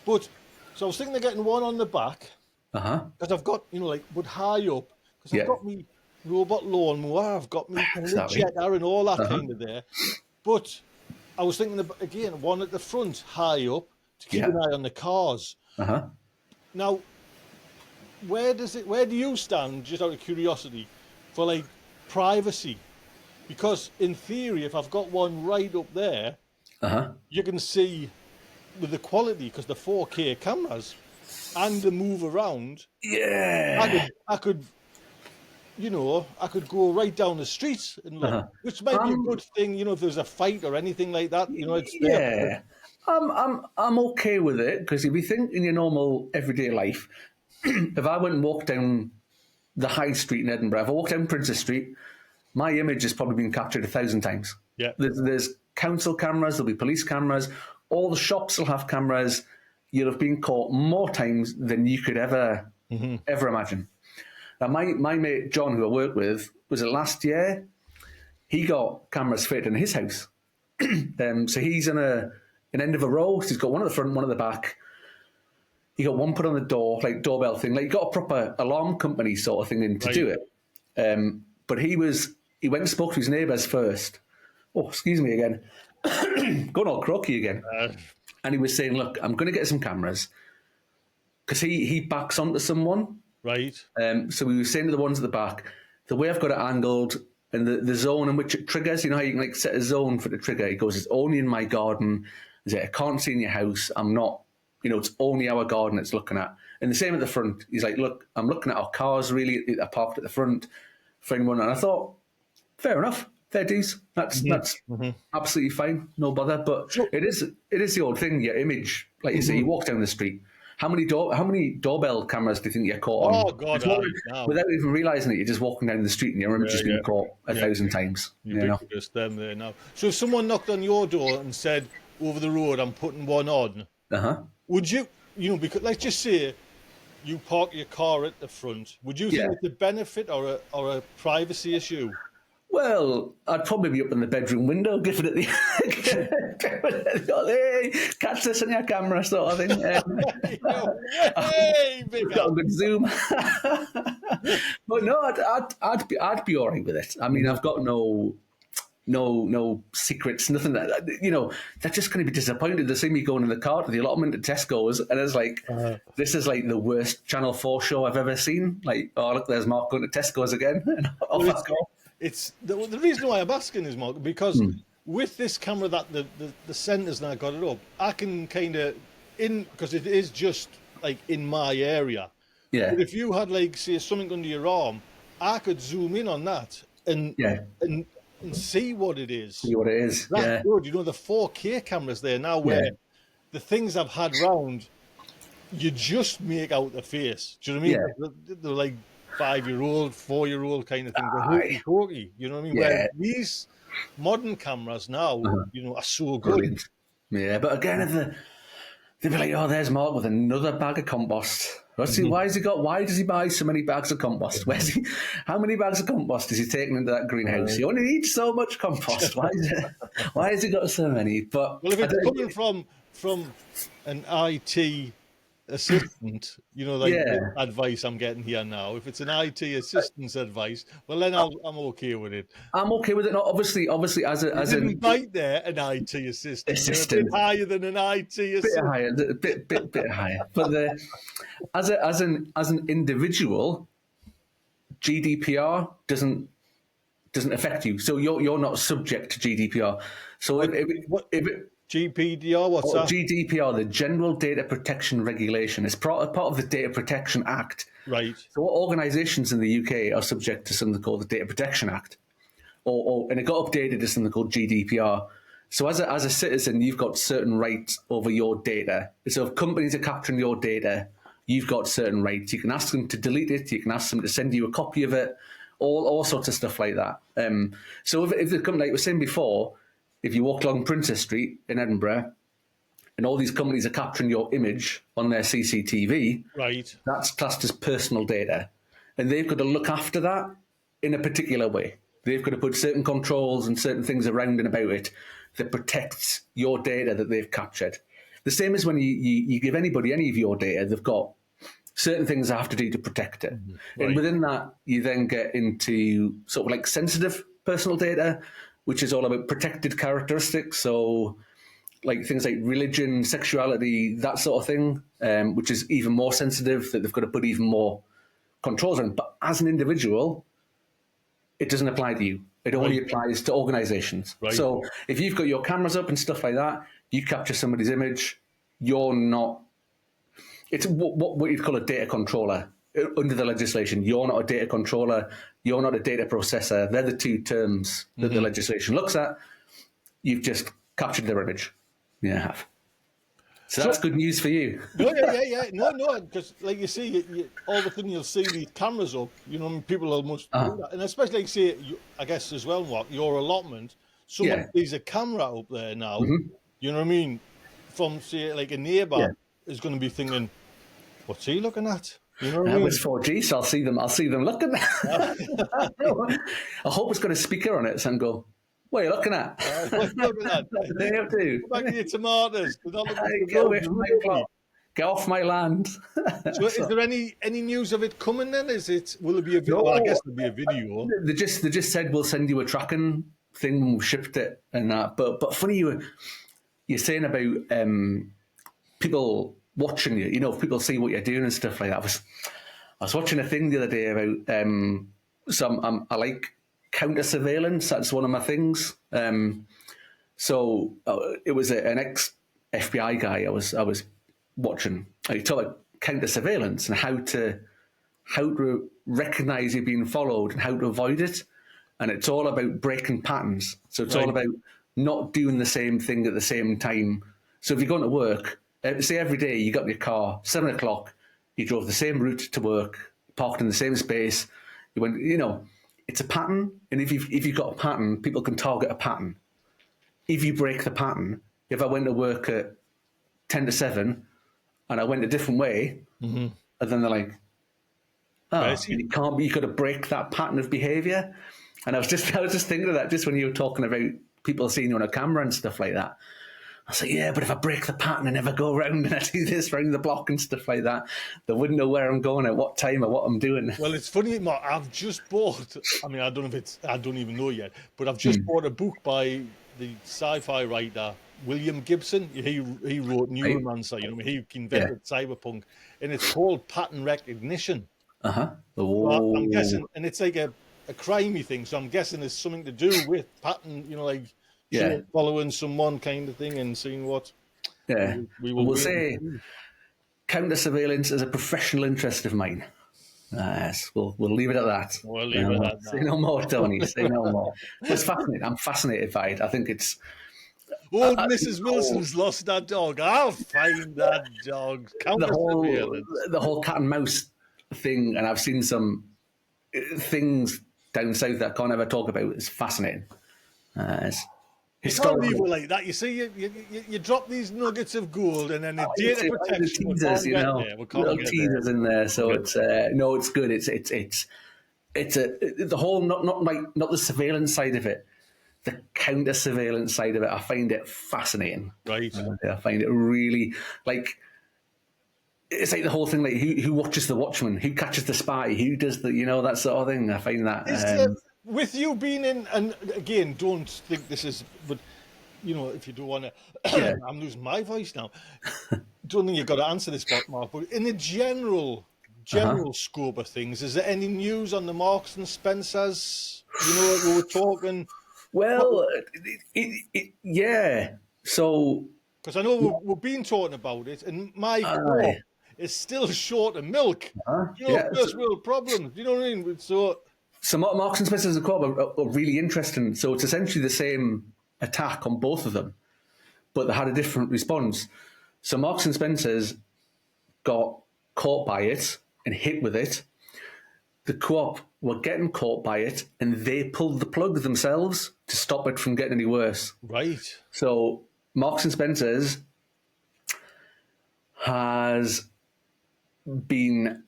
But so I was thinking of getting one on the back. Because I've got, but high up, because I've got me robot lawnmower, I've got me jetter and all that kind of there. But I was thinking about, again, one at the front, high up, to keep an eye on the cars. Now, where do you stand, just out of curiosity, for like privacy? Because in theory, if I've got one right up there, you can see with the quality, because the 4K cameras and the move around. Yeah. I could I could go right down the street and look, which might be a good thing, if there's a fight or anything like that, it's there. Yeah. I'm okay with it, because if you think in your normal everyday life, if I went and walked down the high street in Edinburgh, if I walked down Princess Street, my image has probably been captured 1,000 times. Yeah. There's council cameras, there'll be police cameras, all the shops will have cameras. You'll have been caught more times than you could ever imagine. Now, my mate John, who I work with, was it last year? He got cameras fitted in his house. So he's in an end of a row. So he's got one at the front, one at the back. He got one put on the door, like doorbell thing. Like, you got a proper alarm company sort of thing in to do it. But he went and spoke to his neighbours first. Oh, excuse me again. Going all croaky again. And he was saying, look, I'm going to get some cameras, because he backs onto someone. Right. So we were saying to the ones at the back, the way I've got it angled and the zone in which it triggers, how you can set a zone for the trigger. He goes, it's only in my garden. I can't see in your house. I'm not, it's only our garden it's looking at. And the same at the front. He's like, look, I'm looking at our cars really are parked at the front for anyone. And I thought, fair enough. Fair dues. That's absolutely fine. No bother. But it is the old thing, your image. Like you say, you walk down the street. How many doorbell cameras do you think you're caught on? Oh, God. Without even realising it, you're just walking down the street and your image has been caught 1,000 times. Ubiquitous them there now. So if someone knocked on your door and said, over the road, I'm putting one on, would you, because let's just say you park your car at the front, would you think it's a benefit or a privacy issue? Well, I'd probably be up in the bedroom window, giving it the hey, catch this on your camera sort of thing. We've got a good zoom. But no, I'd be all right with it. I mean, I've got no secrets, nothing that they're just going to be disappointed to see me going in the car to the allotment at Tesco's, and it's like, this is like the worst Channel 4 show I've ever seen. Like, oh look, there's Mark going to Tesco's again, and off I go. It's the reason why I'm asking is, Mark, because with this camera that the centre's now got it up, I can kind of because it is just like in my area. Yeah. But if you had like say something under your arm, I could zoom in on that and see what it is. See what it is. That's good. The 4K cameras there now, where the things I've had round, you just make out the face. Do you know what I mean? Yeah. They're like 5-year-old, 4-year-old kind of thing. They're hokey, you know what I mean? Yeah. Where these modern cameras now, are so good. Brilliant. Yeah, but again, they'd be like, oh, there's Mark with another bag of compost. Why does he buy so many bags of compost? How many bags of compost is he taking into that greenhouse? He only needs so much compost. Why has he got so many? But well, if it's coming from an IT assistant, the advice I'm getting here now. If it's an IT assistant's advice, well then I'm okay with it. I'm okay with it. No, obviously, as a right there, an IT assistant. A bit higher than an IT assistant. Bit higher. But as an individual, GDPR doesn't affect you. So you're not subject to GDPR. So if it GDPR, what's that? GDPR, the General Data Protection Regulation. It's part of the Data Protection Act. Right. So organisations in the UK are subject to something called the Data Protection Act, and it got updated to something called GDPR. So as a citizen, you've got certain rights over your data. So if companies are capturing your data, you've got certain rights. You can ask them to delete it. You can ask them to send you a copy of it. All sorts of stuff like that. So if the company, like we were saying before, if you walk along Princess Street in Edinburgh and all these companies are capturing your image on their CCTV, right, that's classed as personal data. And they've got to look after that in a particular way. They've got to put certain controls and certain things around and about it that protects your data that they've captured. The same as when you give anybody any of your data, they've got certain things they have to do to protect it. Right. And within that, you then get into sort of like sensitive personal data, which is all about protected characteristics. So like things like religion, sexuality, that sort of thing, which is even more sensitive, that they've got to put even more controls on. But as an individual, it doesn't apply to you. It only applies to organisations. Right. So if you've got your cameras up and stuff like that, you capture somebody's image, you're not... It's what you'd call a data controller. under the legislation. You're not a data controller. You're not a data processor. They're the two terms that the legislation looks at. You've just captured their image. You have. So that's good news for you. No, because like you see, all of a sudden you'll see these cameras up. People almost do that. And especially like say, I guess as well, Mark, your allotment. Someone sees a camera up there now. You know what I mean? From say like a neighbour is going to be thinking, "What's he looking at?" You know what I mean? It's 4G, so I'll see them looking. I hope it's got a speaker on it, so I can go, "What are you looking at?" They have to. Go back to your tomatoes. Get off my land. So, is there any news of it coming? Then will it be a video? No, well, I guess it'll be a video. They just said we'll send you a tracking thing when we've shipped it and that. But funny you're saying about people watching you. You know, if people see what you're doing and stuff like that. I was watching a thing the other day about I like counter surveillance. That's one of my things. So it was an ex FBI guy I was watching. He talked about counter surveillance and how to recognize you're being followed and how to avoid it. And it's all about breaking patterns. So it's all about not doing the same thing at the same time. So if you're going to work, say every day you got in your car, 7 o'clock, you drove the same route to work, parked in the same space, you went, it's a pattern. And if you've got a pattern, people can target a pattern. If you break the pattern, if I went to work at 10 to 7 and I went a different way, and then they're like, you've got to break that pattern of behavior. And I was just thinking of that just when you were talking about people seeing you on a camera and stuff like that. I was like, yeah, but if I break the pattern and never go around and I do this around the block and stuff like that, they wouldn't know where I'm going at what time or what I'm doing. Well, it's funny, Mark, I've just bought, I don't even know yet, but I've just bought a book by the sci-fi writer William Gibson. He wrote Neuromancer, he invented cyberpunk, and it's called Pattern Recognition. So I'm guessing, and it's like a crimey thing, so I'm guessing it's something to do with pattern, following someone kind of thing and seeing what. We'll say counter surveillance is a professional interest of mine. Yes, we'll leave it at that. We'll leave it at that. Say no more, Tony. Say no more. It's fascinating. I'm fascinated by it. I think it's. Mrs. Wilson's lost that dog. I'll find that dog. The whole cat and mouse thing, and I've seen some things down south that I can't ever talk about. It's fascinating. You can't leave it like that. You see, you drop these nuggets of gold, and then the data protection. Teasers, little teasers in there. So it's it's good. It's the whole not the surveillance side of it, the counter surveillance side of it. I find it fascinating. Right. I find it really it's like the whole thing, like who watches the Watchmen, who catches the spy, who does the that sort of thing. I find that. With you being in, and again, don't think this is, but if you don't want to, I'm losing my voice now. Don't think you've got to answer this, Mark. But in the general scope of things, is there any news on the Marks and Spencers? We were talking. Well, yeah. So because I know we've been talking about it, and my co-op is still short of milk. First world problems. You know what I mean? So Marks and Spencer's and Co-op are really interesting. So it's essentially the same attack on both of them, but they had a different response. So Marks and Spencer's got caught by it and hit with it. The Co-op were getting caught by it, and they pulled the plug themselves to stop it from getting any worse. Right. So Marks and Spencer's has been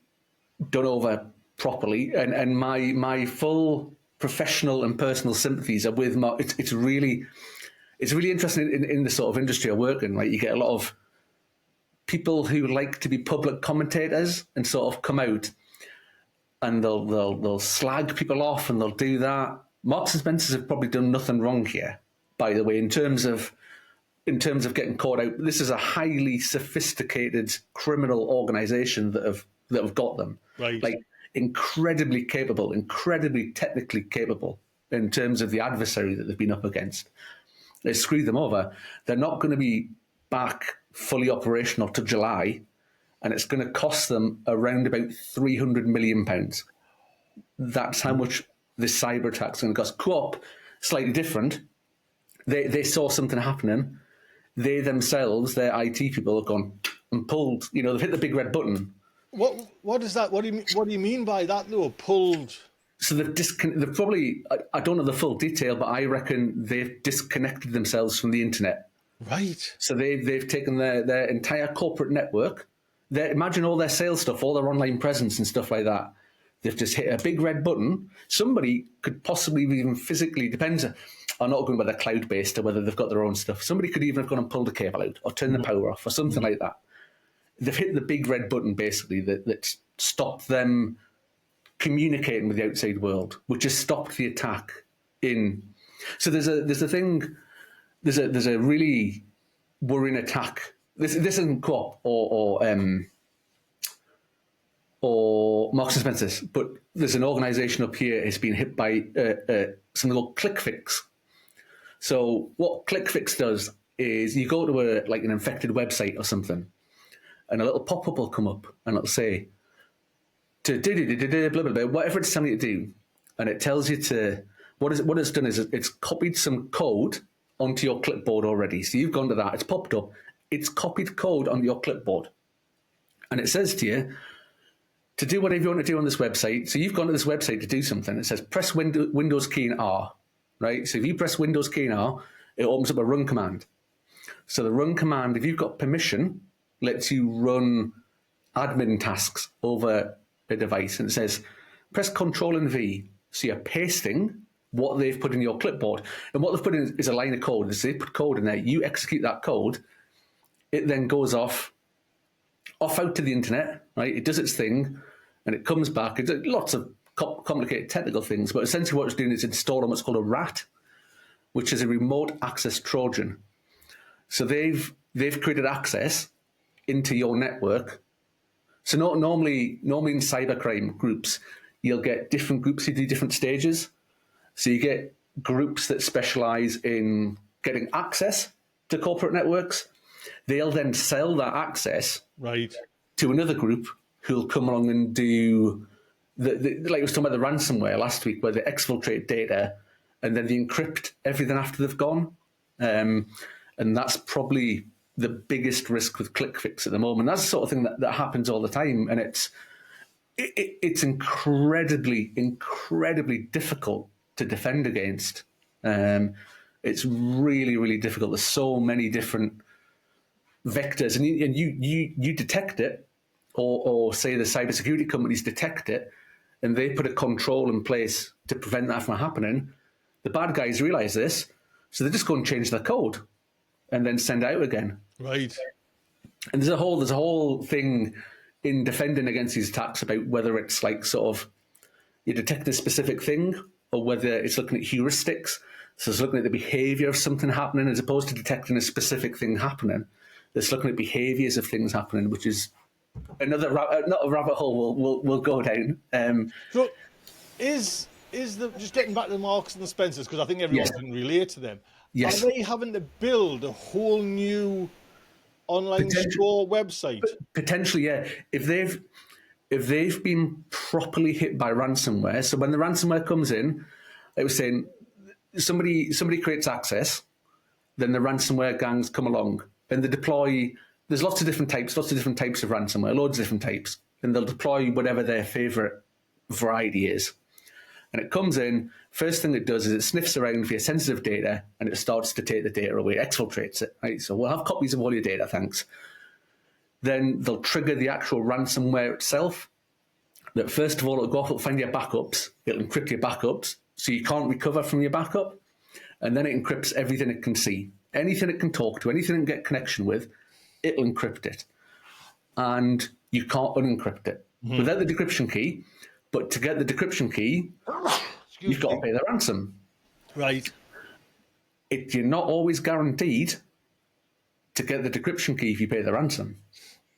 done over properly, and my full professional and personal sympathies are with Mark. It's really interesting in the sort of industry I work in. Like, you get a lot of people who like to be public commentators and sort of come out and they'll slag people off and they'll do that. Marks and Spencer's have probably done nothing wrong here, by the way, in terms of getting caught out. This is a highly sophisticated criminal organisation that have got them. Right. Like, incredibly capable, incredibly technically capable in terms of the adversary that they've been up against. They screwed them over. They're not going to be back fully operational to July, and it's going to cost them around about £300 million. That's how much this cyber attack's going to cost. Co-op, slightly different. They saw something happening. They themselves, their IT people, have gone and pulled. They've hit the big red button. What is that? What do you mean by that, though? Pulled. So they've probably, I don't know the full detail, but I reckon they've disconnected themselves from the internet. Right. So they've taken their entire corporate network. Imagine all their sales stuff, all their online presence and stuff like that. They've just hit a big red button. Somebody could possibly even physically, depends, I'm not going whether they're cloud-based or whether they've got their own stuff. Somebody could even have gone and pulled a cable out or turned the power off or something like that. They've hit the big red button, basically, that stopped them communicating with the outside world, which has stopped the attack in. So there's a really worrying attack. This isn't Co-op or Marks and Spencer's, but there's an organisation up here has been hit by something called ClickFix. So what ClickFix does is you go to an infected website or something, and a little pop-up will come up, and it'll say, to do blah, blah, blah, whatever it's telling you to do, and it tells you to, what it's done is it's copied some code onto your clipboard already. So you've gone to that, it's popped up, it's copied code onto your clipboard, and it says to you, to do whatever you want to do on this website. So you've gone to this website to do something. It says press Windows key and R, right? So if you press Windows key and R, it opens up a run command. So the run command, if you've got permission, lets you run admin tasks over a device. And it says press Control and V. So you're pasting what they've put in your clipboard. And what they've put in is a line of code. So they put code in there. You execute that code. It then goes off out to the internet, right? It does its thing, and it comes back. It's lots of complicated technical things, but essentially what it's doing is installing what's called a RAT, which is a remote access Trojan. So they've created access into your network. So normally in cybercrime groups, you'll get different groups who do different stages. So you get groups that specialize in getting access to corporate networks. They'll then sell that access to another group who'll come along and do, like I was talking about the ransomware last week, where they exfiltrate data and then they encrypt everything after they've gone. And that's probably the biggest risk with ClickFix at the moment. That's the sort of thing that happens all the time. And it's incredibly, incredibly difficult to defend against. It's really, really difficult. There's so many different vectors, and you detect it, or say the cybersecurity companies detect it, and they put a control in place to prevent that from happening. The bad guys realize this, so they just go and change their code and then send it out again. Right. And there's a whole thing in defending against these attacks about whether it's like sort of you detect a specific thing or whether it's looking at heuristics. So it's looking at the behavior of something happening as opposed to detecting a specific thing happening. It's looking at behaviors of things happening, which is another not a rabbit hole we'll go down. So is just getting back to the Marks and the Spencers, because I think everyone can relate to them. Yes. Are they having to build a whole new online store website? Potentially, yeah. If they've been properly hit by ransomware, so when the ransomware comes in, I was saying somebody creates access, then the ransomware gangs come along and they deploy. There's lots of different types of ransomware, loads of different types, and they'll deploy whatever their favorite variety is. And it comes in, first thing it does is it sniffs around for your sensitive data and it starts to take the data away, exfiltrates it, right? So we'll have copies of all your data, thanks. Then they'll trigger the actual ransomware itself. That first of all, it'll go off, it'll find your backups, it'll encrypt your backups, so you can't recover from your backup. And then it encrypts everything it can see. Anything it can talk to, anything it can get connection with, it'll encrypt it. And you can't unencrypt it without the decryption key. But to get the decryption key, you've got to pay the ransom. Right. You're not always guaranteed to get the decryption key if you pay the ransom.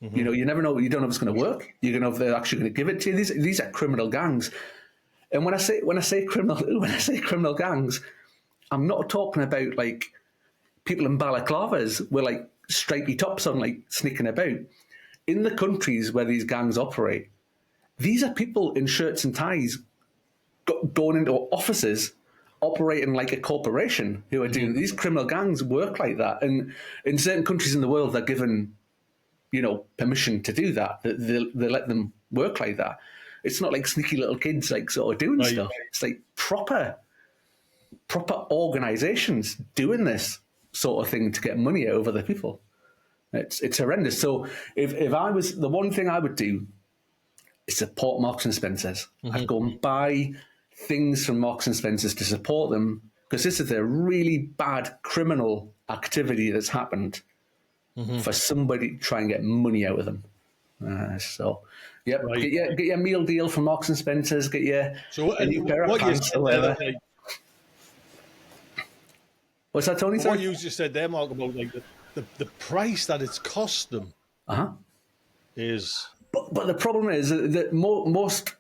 You know, you never know. You don't know if it's going to work. You don't know if they're actually going to give it to you. These are criminal gangs. And when I say criminal gangs, I'm not talking about like people in balaclavas with like stripy tops on, like sneaking about. in the countries where these gangs operate, these are people in shirts and ties going into offices, operating like a corporation who are doing these criminal gangs work like that. And in certain countries in the world, they're given, permission to do that. They let them work like that. It's not like sneaky little kids like sort of doing stuff. It's like proper organizations doing this sort of thing to get money out of other people. It's horrendous. So if I was, the one thing I would do is support Marks and Spencers. I'd go and buy things from Marks and Spencers to support them, because this is a really bad criminal activity that's happened for somebody to try and get money out of them. Get your meal deal from Marks and Spencers. Get your a new pair of pants or whatever. What's that, Tony? What you just said there, Mark, about like the price that it's cost them is. But the problem is that most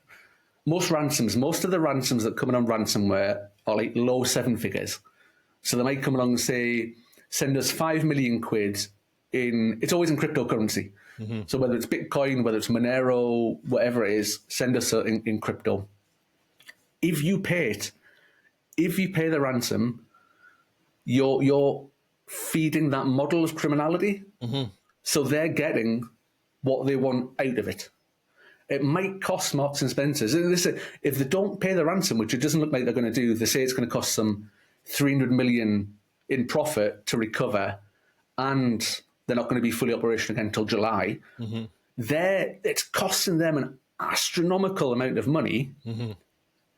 ransoms, most of the ransoms that come in on ransomware are like low seven figures. So they might come along and say, send us 5 million quid it's always in cryptocurrency. So whether it's Bitcoin, whether it's Monero, whatever it is, send us in crypto. If you pay the ransom, you're feeding that model of criminality. So they're getting what they want out of it. It might cost Marks and Spencers. If they don't pay the ransom, which it doesn't look like they're going to do, they say it's going to cost them 300 million in profit to recover, and they're not going to be fully operational again until July. It's costing them an astronomical amount of money,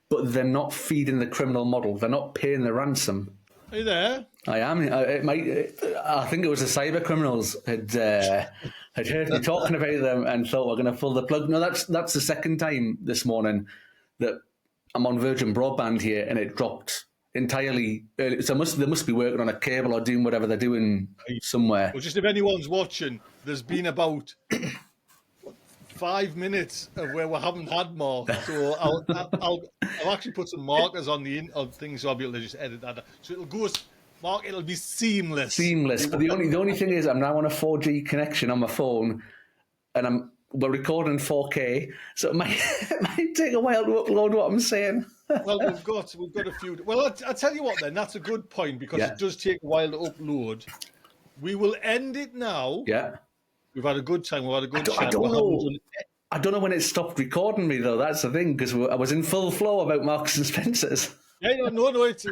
but they're not feeding the criminal model. They're not paying the ransom. Are you there? I am. I think it was the cyber criminals had heard me talking about them and thought we're going to pull the plug. No, that's the second time this morning that I'm on Virgin Broadband here, and it dropped entirely. So they must be working on a cable or doing whatever they're doing somewhere. Well, just if anyone's watching, there's been about 5 minutes of where we haven't had Mark. So I'll actually put some markers on things, so I'll be able to just edit that. So it'll go. Mark, it'll be seamless. But the only thing is, I'm now on a 4G connection on my phone, and we're recording 4K, so it might take a while to upload what I'm saying. Well, we've got a few. Well, I'll tell you what then. That's a good point, because it does take a while to upload. We will end it now. Yeah. We've had a good time. We've had a good chat. I don't know when it stopped recording me though. That's the thing, because I was in full flow about Marks and Spencers. Yeah, no. It's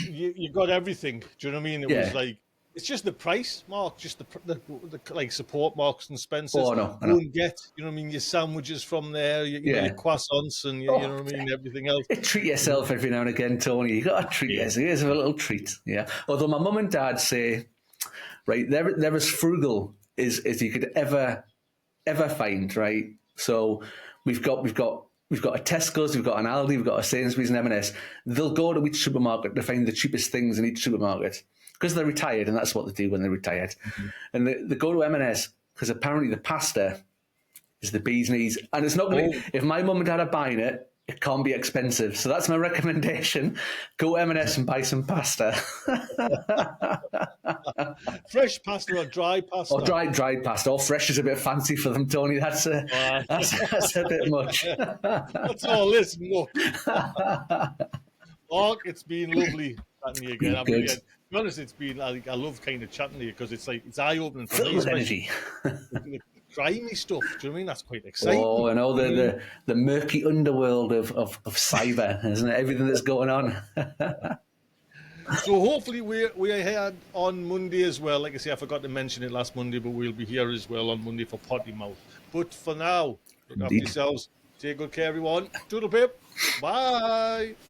you got everything. Do you know what I mean? It was like, it's just the price, Mark. Just the like support Marks and Spencers. Oh, I know. Go and get, you know what I mean, your sandwiches from there, your croissants, and you know what I mean, everything else. Treat yourself every now and again, Tony. You got to treat yourself. Here's a little treat. Yeah. Although my mum and dad say, right, they're as frugal as you could ever find. Right. So we've got a Tesco's, we've got an Aldi, we've got a Sainsbury's and M&S. They'll go to each supermarket to find the cheapest things in each supermarket, because they're retired, and that's what they do when they're retired. And they go to M&S because apparently the pasta is the bee's knees. And it's not going to, if my mum and dad are buying it, it can't be expensive. So that's my recommendation. Go to M&S and buy some pasta. Fresh pasta or dry pasta? Or dried pasta. Or fresh is a bit fancy for them, Tony. That's a bit much. That's all. Listen, look. Mark, it's been lovely chatting to you again. To be honest, it's been, I love kind of chatting to you, because it's like, it's eye-opening for me. Energy. Grimy stuff. Do you know what I mean? That's quite exciting. Oh, I know, the murky underworld of cyber, isn't it? Everything that's going on. So hopefully we are here on Monday as well. Like I say, I forgot to mention it last Monday, but we'll be here as well on Monday for Potty Mouth. But for now, look after yourselves. Take good care, everyone. Toodle pip. Bye.